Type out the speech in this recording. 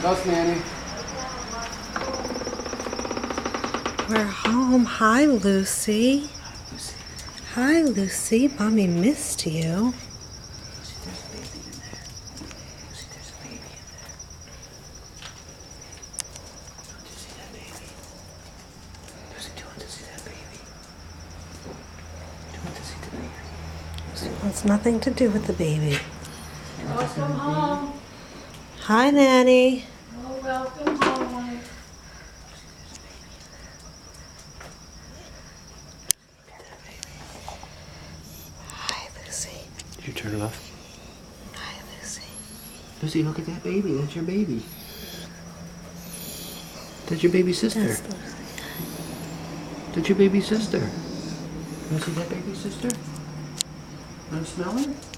Ghost Nanny. We're home. Hi, Lucy. Hi, Lucy. Mommy missed you. Lucy, there's a baby in there. Lucy, there's a baby in there. Don't you see that baby? Lucy, do you want to see that baby? Do you want to see the baby? Lucy wants nothing to do with the baby. Welcome home. Hi, Nanny. Oh, welcome home. Hi, Lucy. Did you turn it off? Hi, Lucy. Lucy, look at that baby. That's your baby. That's your baby sister. Yes, Lucy. That's your baby sister. Want to see that baby sister? Want to smell her?